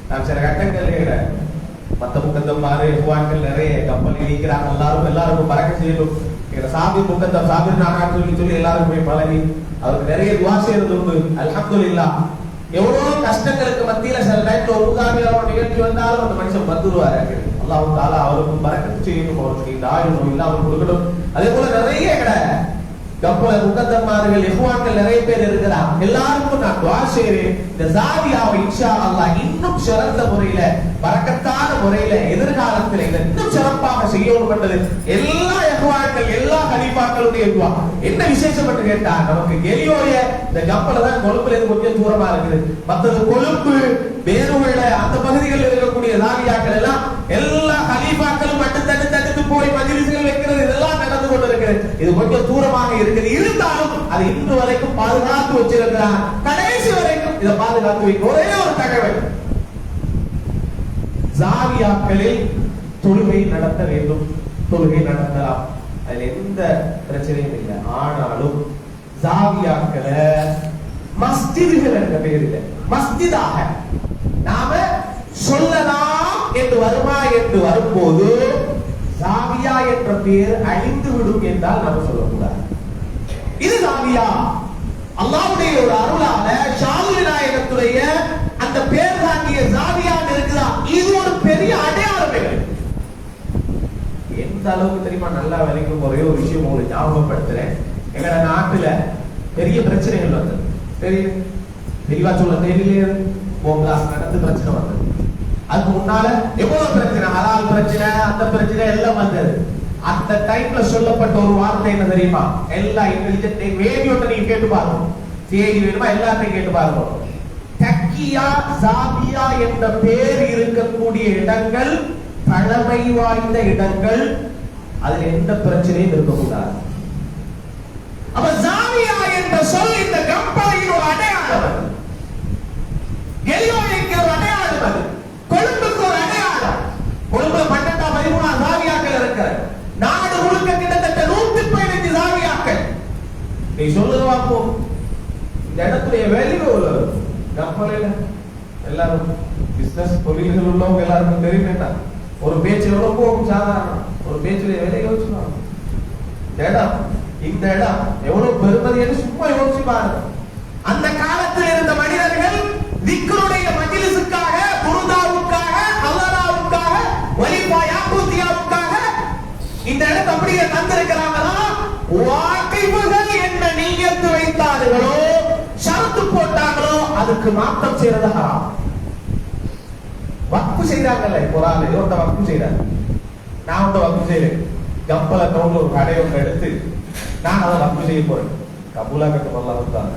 நான் சில கட்டங்கள் மத்த முக்கத்தம் பாரு எஃப்வான்கள் நிறைய கப்பல் இழிக்கிறாங்க. எல்லாருக்கும் பறக்க செய்யணும். சாபி முக்கத்தம் சாபிர் நானான்னு சொல்லி எல்லாருக்கும் போய் பழகி அவருக்கு நிறைய துவா செய்யறது உண்டு. அல்ஹம்துலில்லாஹ். எவ்வளவு கஷ்டங்களுக்கு மத்தியில சில டைம்ல ஒரு உதாரண நிகழ்ச்சி வந்தாலும் அந்த மனுஷன் வந்துருவாரு. அல்லாஹ் தஆலா அவருக்கும் பரக்கத்து செய்யணும், அவருக்கு இந்த ஆயுள் நோய் இல்லாமல் கொடுக்கணும். அதே போல நிறைய கப்பல முகத்தமார்கள் இஹ்வான்கள் நிறைய பேர் இருக்கிறாங்க. எல்லாருக்கும் நான் துஆ செய்றேன், இந்த ஜாவியாவை இன்ஷா அல்லாஹ் இன்னும் சிறந்த முறையில பரக்கத்தான முறையில எதிர்காலத்தில் இதை இன்னும் சிறப்பாக செய்யணும் என்றது எல்லா இஹ்வான்கள் எல்லா கலீஃபாக்களுடைய துஆ. என்ன விசேஷம் என்று கேட்டா, நமக்கு கெலியோய இந்த கப்பல தான் கொழும்புல இருந்து கொஞ்சம் தூரமா இருக்குது. மற்றது கொழும்பு வேறுள்ள அந்த பகுதிகளில் இருக்கக்கூடிய ஜாவியாக்கள் எல்லாம் எல்லா கலீஃபாக்களும் தட்டு போய் மஜ்லிஸ்கள் வைக்கிறது இதெல்லாம் நடந்து கொண்டிருக்கிறது. இது கொஞ்சம் தூரமாக இருக்குது. இருந்தாலும் அது இன்று வரைக்கும் பாதுகாத்து வச்சிருக்கிறார். கடைசி வரைக்கும் இதை பாதுகாத்து வைக்க ஒரே ஒரு தகவல், ஜாவியாக்களில் தொழுகை நடத்த வேண்டும், தொழுகை நடத்தலாம், அதுல எந்த பிரச்சனையும் இல்லை. ஆனாலும் ஜாவியாக்களை மஸ்ஜிதுகள் என்ற பெயரில் மஸ்ஜிதாக நாம சொல்லலாம் என்று வருமா என்று வரும்போது ஜாவியா என்ற பெயர் அழிந்து விடும் என்றால் நாம சொல்லக்கூடாது. இது ஜாவியா அல்லாஹ்வுடைய ஒரு அருளால ஷாதுல் நாயகத்துடைய அந்த பேர் தாங்கிய ஜாவியா இருக்குதா, இது ஒரு பெரிய அடையாளம். எந்த அளவுக்கு தெரியுமா, நல்லா விளக்கும் ஒரே ஒரு விஷயம் உங்களுக்கு ஞாபகப்படுத்துறேன். எங்க நாட்டுல பெரிய பிரச்சனைகள் வந்தது. தெளிவா சொல்ல தெரியல, போம்லாஸ் நடந்து பிரச்சனை வந்தது. அதுக்கு முன்னால எவ்வளவு பிரச்சனை, ஹலால் பிரச்சனை, அந்த பிரச்சனை எல்லாம் வந்தது. அந்த டைம்ல சொல்லப்பட்ட ஒரு வார்த்தை என்ன தெரியுமா, எல்லா இன்டெலிஜென்ட் ரேடியோட்ட நீங்க கேட்டு பாருங்க, செய்தி வேணுமா எல்லாத்தையும் கேட்டு பாருங்க. தக்கியா ஜாவியா என்ற பேர் இருக்கக்கூடிய இடங்கள் பழமை வாய்ந்த இடங்கள், அதுல எந்த பிரச்சனையும் இருக்கக்கூடாது. அப்ப ஜாவியா என்ற சொல் இந்த கம்பளையின் ஒரு அடையாளம், கெலியோய்க்கு ஒரு அடையாளம், அது கொழும்புக்கு ஒரு அடையாளம். கொழும்புல 12-13 ஜாவியாக்கள் இருக்கிறது. நாடு முழுக்க கிட்டத்தட்ட 115 ஜாவியாக்கள். நீ சொல்லுங்க பார்ப்போம், இந்த இடத்துடைய வேல்யூ கம்பளையில எல்லாரும் பிசினஸ் தொழில்கள் உள்ளவங்க எல்லாருக்கும் தெரியும். என்ன ஒரு பேச்சு எவ்வளவு போகும், சாதாரணம் ஒரு பேச்சுடைய வேலையை யோசிச்சுவாங்க. இந்த இடம் எவ்வளவு பெருமதி என்று சும்மா யோசிச்சு பாருங்க. அந்த காலத்தில் இருந்த மனிதர்கள் திக்ருடைய மஜ்லிஸுக்காக, புருதாவுக்காக, ஹலராவுக்காக, வலிஃபா யாக்கூத்தியாவுக்காக இந்த இடத்தை அப்படியே தந்திருக்கிறாங்களா, வாக்கிபுகள் என்ன நிய்யத்து வைத்தார்களோ, ஷரத்து போட்டாங்களோ, அதுக்கு மாத்தம் செய்யறது ஹராம். வக்ஃப் செய்றாங்கல்ல, குர்ஆன்ல இவங்க வக்ஃப் செய்றாங்க. நான் வந்து வக்ஃப் செய்றேன், கம்பல டவுன்ல ஒரு கடை ஒன்று எடுத்து நான் அதை வக்ஃப் செய்ய போறேன். கபூலா கட்டும் அல்லாஹ் தான்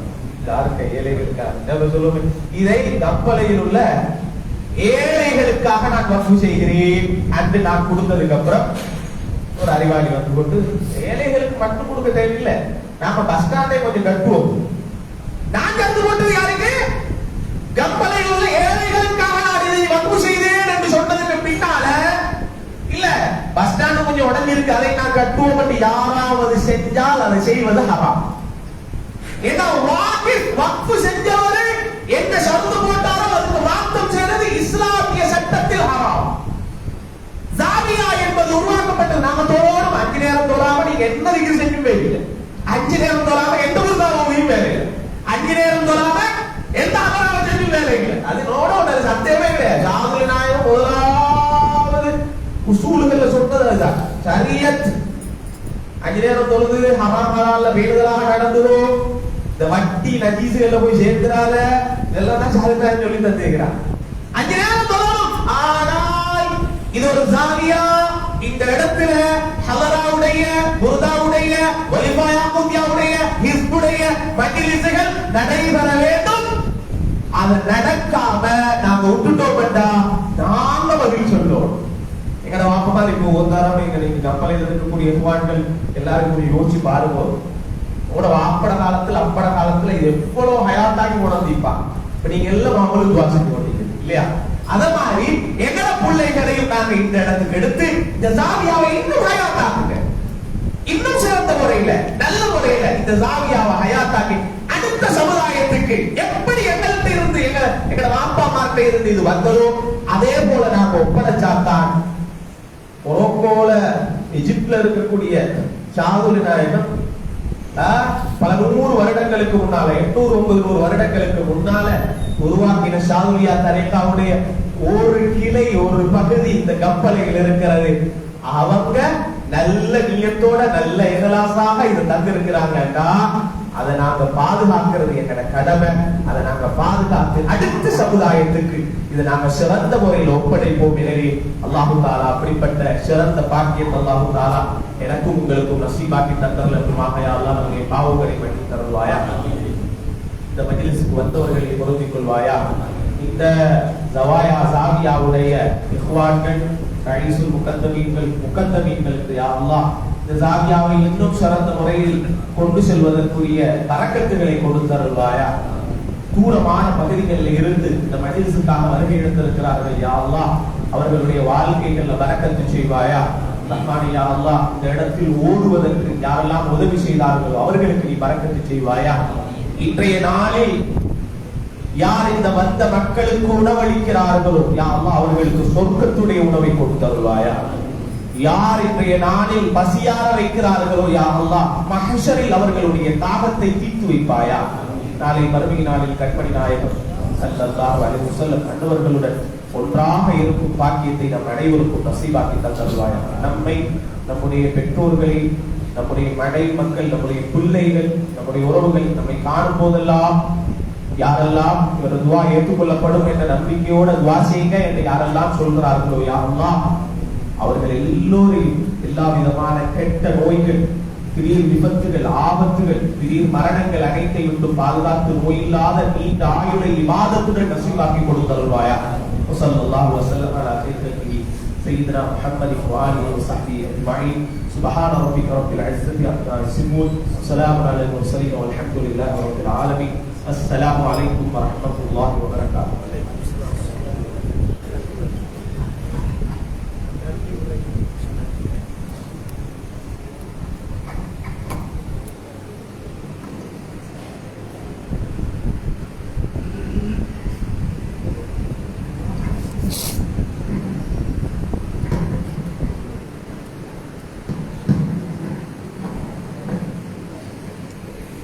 யாருக்கு ஏழைகளுக்காக சொல்லுவேன். இதை கப்பலையில் உள்ள ஏழைகளுக்காக நான் வக்ஃப் செய்கிறேன் என்று நான் கொடுத்ததுக்கு அப்புறம் ஒரு அறிவாளி வந்து கொண்டு, ஏழைகளுக்கு மட்டும் கொடுக்க தேவையில்லை, நாம பஸ் ஸ்டாண்டை கொஞ்சம் கட்டுவோம். நான் கட்டு போட்டது யாருக்கு, கப்பலையில் உள்ள ஏழைகளுக்காக நான் இதை வக்ஃப் செய்தேன் என்று சொன்னதுக்கு பின்னால இல்ல பஸ் ஸ்டாண்ட் கொஞ்சம் உடம்பு இருக்கு, அதை நான் கட்டுவோம் என்று யாராவது செஞ்சால் அதை செய்வது ஹராம். ஏன்னா வக்ஃப் செஞ்சவரு என்ன ஷரத்து போட்டாரோ அதுக்கு மாத்தம் செய்வது இஸ்லாமிய சட்டத்தில் ஹராம். ஜாவியா என்பது உருவாக்கப்பட்டது. நாம தோறும் 5 நேரம் தொழாம நீங்க என்ன திக்ர் செஞ்சும் வேலையில்லை, 5 நேரம் தொழாம எந்த ஒரு தாவும் வேலையில்லை, 5 நேரம் தொழாம எந்த அமராவ செஞ்சும் வேலையில்லை. அது நோட சத்தியமே கிடையாது. ஷாதுல் நாயகம் முதலாவது உசூலுகள்ல சொன்னது அதுதான், ஷரியத். 5 நேரம் தொழுது ஹராம் ஹலால்ல வேண்டுதலாக நடந்துதோ, இந்த வட்டி நஜீசுகள்ல போய் சேர்க்கிறாங்க, இதெல்லாம் தான் ஷாதுல் சொல்லி தந்துக்கிறான். 5 நேரம் தொழணும். ஆனால் இது ஒரு ஜாவியா, இந்த இடத்துல ஹலராவுடைய, புர்தாவுடைய, வலிஃபா யாக்கூத்தியாவுடைய, ஹிஸ்புடைய மஜ்லிஸ்கள் நடைபெற வேண்டும். அது நடக்காம நாங்க விட்டுட்டோம் என்றா நாங்க பதில் சொல்றோம். எங்கட வாப்பமா இப்போ ஒருத்தாரம் நீங்க கப்பலையில் இருக்கக்கூடிய இஹ்வான்கள் எல்லாரும் யோசிச்சு பாருங்க. உங்களோட அப்பட காலத்துல அப்பட காலத்துல இது எவ்வளவு ஹயாத்தாக்கி உணர்ந்திப்பா. இப்ப நீங்க எல்லாம் அவங்களுக்கு துவா செஞ்சு கொண்டீங்க இல்லையா? அத மாதிரி எங்கட பிள்ளைகளையும் நாங்க இந்த இடத்துக்கு எடுத்து இந்த ஜாவியாவை இன்னும் ஹயாத்தாக்குங்க, இன்னும் சிறந்த முறையில நல்ல முறையில இந்த ஜாவியாவை ஹயாத்தாக்கி அடுத்த சமுதாயத்துக்கு எப்படி எங்கள்கிட்ட இருந்து எங்கட வாப்பா மார்ட்ட இருந்து இது வந்ததோ அதே போல நாங்க ஒப்படைச்சாத்தான். மொரோக்கோல எகிப்துல இருக்கக்கூடிய ஷாதுல் நாயகம் பல 100 வருடங்களுக்கு முன்னால 800-900 வருடங்களுக்கு முன்னால உருவாக்கின ஷாதுலியா தரீகாவுடைய ஒரு கிளை ஒரு பகுதி இந்த கப்பலையில் இருக்கிறது. அவங்க நல்ல நியத்தோட நல்ல இகலாசாக இதை தந்திருக்கிறாங்கன்னா அதை நாங்க பாதுகாக்கிறது எங்களோட கடமை. அதை நாங்க பாதுகாத்து அடுத்த சமுதாயத்துக்கு இதை நாங்க சிறந்த முறையில் ஒப்படைப்போம். எனவே அல்லாஹு தாலா அப்படிப்பட்ட சிறந்த பாக்கியம் அல்லாஹு தாலா எனக்கும் உங்களுக்கும் நசீபாக்கி தந்தர்களுமாக அல்லாஹ் நம்முடைய பாவங்களை பண்ணி தருவாயா. இந்த மஜ்லிஸுக்கு வந்தவர்களை பொருந்திக் கொள்வாயா. இந்த ஜவாயா ஜாவியாவுடைய இஹ்வான்கள் ரயீசுல் முகத்தமீன்களுக்கு யா அல்லாஹ் இந்த ஜாவியாவை இன்னும் சிறந்த முறையில் கொண்டு செல்வதற்குரிய தரக்கத்துகளை கொடுத்து அருள்வாயா. தூரமான பகுதிகளில் இருந்து இந்த மஜ்லிஸுக்காக வருகை எடுத்திருக்கிறார்கள் யா அல்லாஹ், அவர்களுடைய வாழ்க்கைகள்ல பரக்கத்து செய்வாயா. ரஹ்மானே யா அல்லாஹ், இந்த இடத்தில் ஓடுவதற்கு யாரெல்லாம் உதவி செய்தார்களோ அவர்களுக்கு நீ பரக்கத்து செய்வாயா. இன்றைய நாளில் யார் இந்த வந்த மக்களுக்கு உணவளிக்கிறார்களோ யா அல்லாஹ் அவர்களுக்கு சொர்க்கத்துடைய உணவை கொடுத்து அருள்வாயா. யார் இன்றைய நாளில் பசியார வைக்கிறார்களோ யா அல்லாஹ் மஹ்ஷரில் அவர்களுடைய தாகத்தை தீர்த்து வைப்பாயா. நாளை மறுமை நாளில் கண்மணி நாயகம் ஸல்லல்லாஹு அலைஹி வஸல்லம் அன்னவர்களுடன் ஒன்றாக இருக்கும் பாக்கியத்தை நம் அனைவருக்கும் நசீபாக்கி தந்தருள்வாயா. நம்மை, நம்முடைய பெற்றோர்களை, நம்முடைய மனை மக்கள், நம்முடைய பிள்ளைகள், நம்முடைய உறவுகள் நம்மை காணும் போதெல்லாம் யாரெல்லாம் இவர் துவா ஏற்றுக்கொள்ளப்படும் என்ற நம்பிக்கையோட துவா செய்யுங்க என்று யாரெல்லாம் சொல்கிறார்களோ யா அல்லாஹ் அவர்கள் எல்லோரையும் எல்லா விதமான கெட்ட நோய்கள், திடீர் விபத்துகள், ஆபத்துகள், திடீர் மரணங்கள் அனைத்தை விட்டு பாதுகாத்து நோயில்லாத நீண்ட ஆயுளை இபாதத்துடன் நசீபாக்கி கொடுத்தருள்வாயா. ஸல்லல்லாஹு அலைஹி வஸல்லம் அலா سيدنا محمد وآله وصحبه أجمعين. سبحان ربك رب العزة عما يصفون، وسلام على المرسلين والحمد لله رب العالمين. السلام عليكم ورحمة الله وبركاته.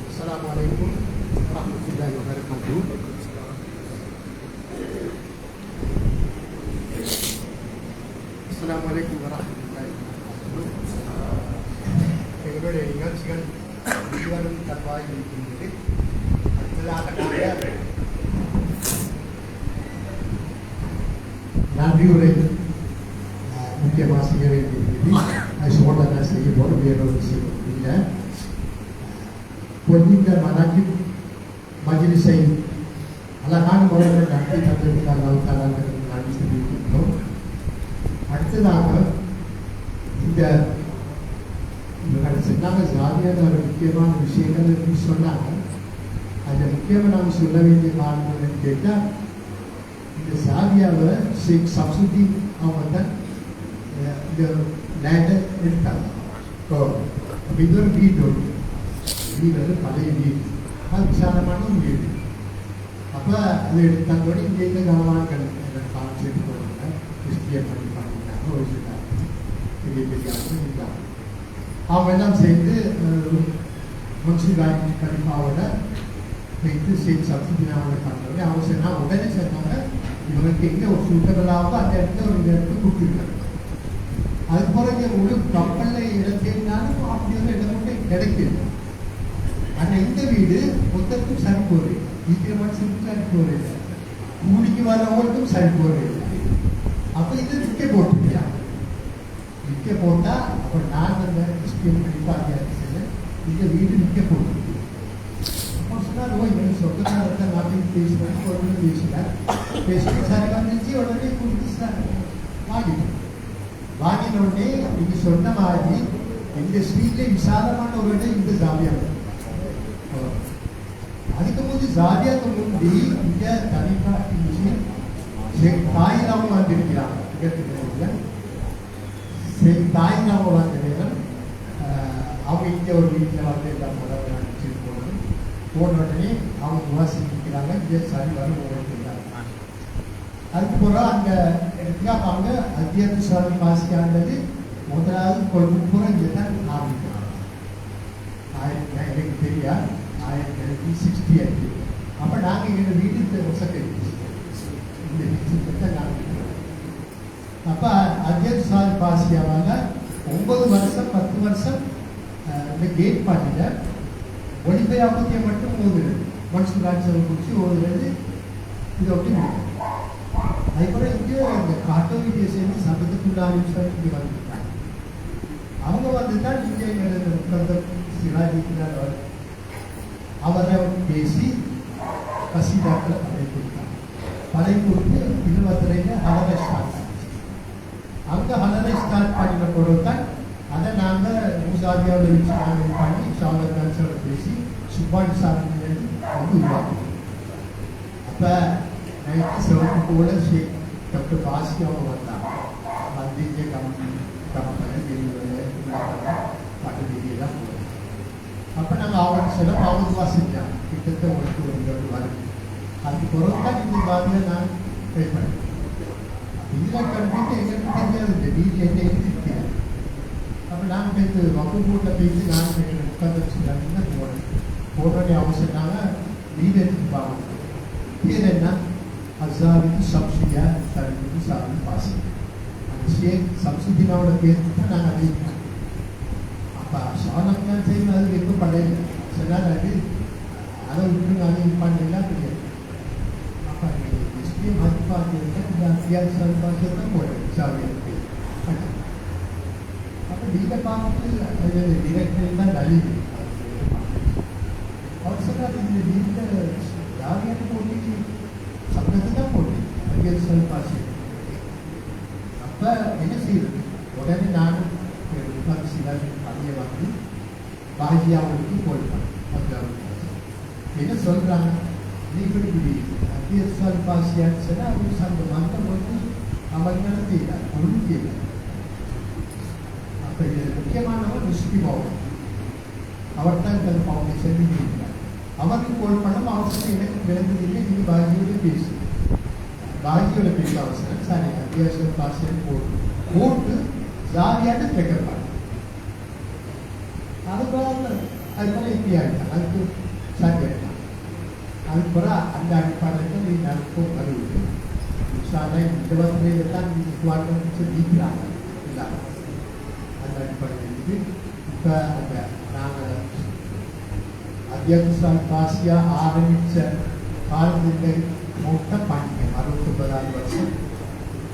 Assalamualaikum warahmatullahi wabarakatuh. Assalamualaikum warahmatullahi wabarakatuh. எங்களுடைய நிகழ்ச்சிகள் இதுவரும் தருவாய் இருக்கின்றது. அடுத்ததாக நன்றி உரை முக்கியமாக செய்ய வேண்டியிருக்கிறது. அது சோழனை செய்ய போது வேறொரு விஷயம் இல்லை. பொன்னிக்க மனக்கின் மஜ்லிஸை அழகான முறையில் நடத்தி தந்திருக்கிறார். நன்றி தெரிவிக்கின்றோம். அடுத்ததாக இந்த சொன்னாங்க ஜாதியான ஒரு முக்கியமான விஷயங்கள் சொன்னாங்க. அதில் முக்கியமாக நாம் சொல்ல வேண்டிய காரணம் கேட்டால் இந்த சாதியாவை ஷேக் சம்சுதீன் அவங்க தான் இந்த லேண்டை எடுத்தாங்க. இது ஒரு வீடு வீடு பழைய வீடு, அது விசாலமான ஒரு வீடு. அப்போ அது எடுத்தாங்கோடு இங்கே இந்த கனவான்கள் கான்செப்ட் போடுறாங்க, கிறிஸ்டியன் பண்ணி பண்ணிட்டாங்க. ஒரு சில பெரிய பெரிய இருந்தாங்க. அவங்க எல்லாம் சேர்ந்து முன்சிபாலிட்டி கலிஃபாவோட வைத்து ஷேக் சப்சிடினாவோட பண்ணுறது. அவங்க சொன்னால் உடனே சொன்னாங்க இவங்களுக்கு எங்கே ஒரு சூட்டபிளாகவோ அந்த இடத்துல ஒரு இடத்துக்கு கொடுத்துருக்காங்க. அது பிறகு முழு கப்பலில் இடத்தினாலும் அப்படி ஒரு இடம் மட்டும் கிடைக்குது. ஆனால் இந்த வீடு மொத்தத்துக்கும் சரி போகுது, இருக்கிற மனுஷனுக்கும் சரி போகுது, கூலிக்கு வரவங்களுக்கும் சரி போகுது. அப்போ இது விற்க போட்டுருக்காங்க. விற்க போட்டால் அப்போ நான் அந்த கிறிஸ்டியன் கண்டிப்பாக இந்த வீடு விற்க போட்டுருக்கு. அப்போ சொன்னால் இவங்க சொந்தக்காரத்தை நாட்டில் பேசுகிறேன் உடனே பேசிட்டு சரி வந்துச்சு. உடனே கொடுத்து வாங்கிட்டோம். வாங்கின உடனே நீங்க சொன்ன மாதிரி இந்த ஸ்ட்ரீட்ல விசாலமான ஒரு இடம் இந்த ஜாலியா. அதுக்கு போது ஜாலியாக்கு முந்தி இங்க தனிப்பா தாயிலாவும் வந்திருக்கிறாங்க. தாயிலாவும் வந்த நேரம் அவங்க இங்க ஒரு வீட்டில் வந்து எல்லாம் போன உடனே அவங்க வாசிக்கிறாங்க. இங்க சரி வரும் ஓடிக்கிறாங்க. அதுக்கு பிறகு அந்த இடத்துல அவங்க அத்தியாவசிய சுவாமி வாசிக்காண்டது முதலாவது கொள்கை பூரா இங்கே தான் ஆரம்பிக்கிறாங்க. எனக்கு தெரியாது 1968. அப்போ நாங்கள் எங்கள் வீட்டுக்கு வசதி இந்த வீட்டுக்கு நாங்கள் அப்போ அத்தியட்சால் பாசியாவாங்க 9 வருஷம் 10 வருஷம் இந்த கேட் பண்ணிட்டு ஒளிபயாபத்தியை மட்டும் ஓதுறது மனுஷன் ராட்சவை குறித்து ஓதுறது இதை ஒட்டி முடியும். அதுக்கப்புறம் இங்கே இந்த காட்டோலிட்டியை சேர்ந்து சட்டத்துக்குள்ளாரின்னு சொல்லி இங்கே வந்துருக்காங்க. அவங்க வந்து தான் இங்கே சிராஜிக்கிறார் அவரை பேசி கசிதாக்களை படை கொடுத்தாங்க. படை கொடுத்து 22 ஹலரை ஸ்டார்ட் ஆச்சு. அங்கே ஹலரை ஸ்டார்ட் பண்ணின பொருள் தான் அதை நாங்கள் மூசாதியாவில் வச்சு நாங்கள் பண்ணி ஷாலர் கல்ச்சரோட பேசி சுப்பான் சாமி வந்து உருவாக்கணும். அப்போ நைட்டு சிவப்பு கூட டாக்டர் பாசி அவங்க வந்தாங்க. வந்து இங்கே கம்பெனி பட்டடியெல்லாம் போகிறோம். அப்போ நாங்கள் அவருக்கு சில அவருவா செஞ்சாங்க. கிட்டத்தட்ட ஒரு வருது. அதுக்கு பிறகு தான் இந்த பாதியை நான் ட்ரை பண்ணேன். இதில் கண்டிப்பாக எங்களுக்கு தெரியாது இந்த வீட்டில் என்ன இருக்கிறேன். அப்போ நாங்கள் போய்த்து வகு கூட்டில் போய்த்து நான் உட்காந்து வச்சுருக்காங்க போடுறதே அவசியம்னால வீடு எடுத்துப்பாங்க. பேர் என்ன அசாவிக்கு சப்சிடியா தரத்துக்கு சாமி பாசி அந்த சப்சிடினாவோட பேருக்கு தான் நாங்கள் அறிவிப்போம். அப்போ சாணம் செய்யணும் அது எப்போ படையில சொன்னால் அது அதை விட்டு அது பண்ணலாம் கிடையாது. அப்போ எஸ்பிஎம் மதிப்பாக இந்த அத்தியாவசிய பாசியை தான் போடுறேன் சாவியை. அப்போ நீங்கள் பார்த்து அது டிரெக்டர் தான் நலிவு அவர் சொன்னார் இந்த வீட்டில் யாரையான போட்டி சப்தத்தை தான் போட்டி அத்தியாவசிய பாசி. அப்போ என்ன செய்யுது உடனே நானும் சில அதையை வந்து பாகியாவுக்கு போயிட்டான். என்ன சொல்கிறாங்க நீ இப்படி அத்தியாவசிய பாசியான்னு சொன்னால் அவங்க அந்த மந்தம் வந்து அவங்களால தெரியல ஒன்றும் தெரியல. அப்போ இது முக்கியமானவர் ரிஷி பவன் அவர் தான் இந்த ஃபவுண்டேஷன் இருக்கிறார். அவருக்கு கோல் பண்ண அவசரம் எனக்கு விளங்குதில்லை. நீங்கள் பாகியோட பேசு பாகியோட பேச அவசரம் சரி அத்தியாவசிய பாசியான்னு போட்டு ஜாலியாக கேட்கப்பாங்க. அதுபோல் இப்படி ஆகிட்டான் அதுக்கு சாரி ஆகிட்டான். அதுபோல் அந்த அடிப்படையில் நீ நடக்கும் வருவது இந்த வசதியில் தான் நீக்கிறாங்க இல்லாமல் அந்த அடிப்படையில் இப்போ அந்த நாங்கள் அத்தியாவசிய பாசியாக ஆரம்பித்த காலத்திற்கு மொத்தம் பண்ணிட்டேன் 69 வருஷம்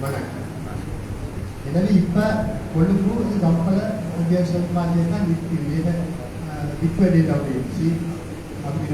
வணக்கம். எனவே இப்போ கொழும்பு கப்பலை அத்தியாவசிய பாசியை தான் லிக்விட் அப்படி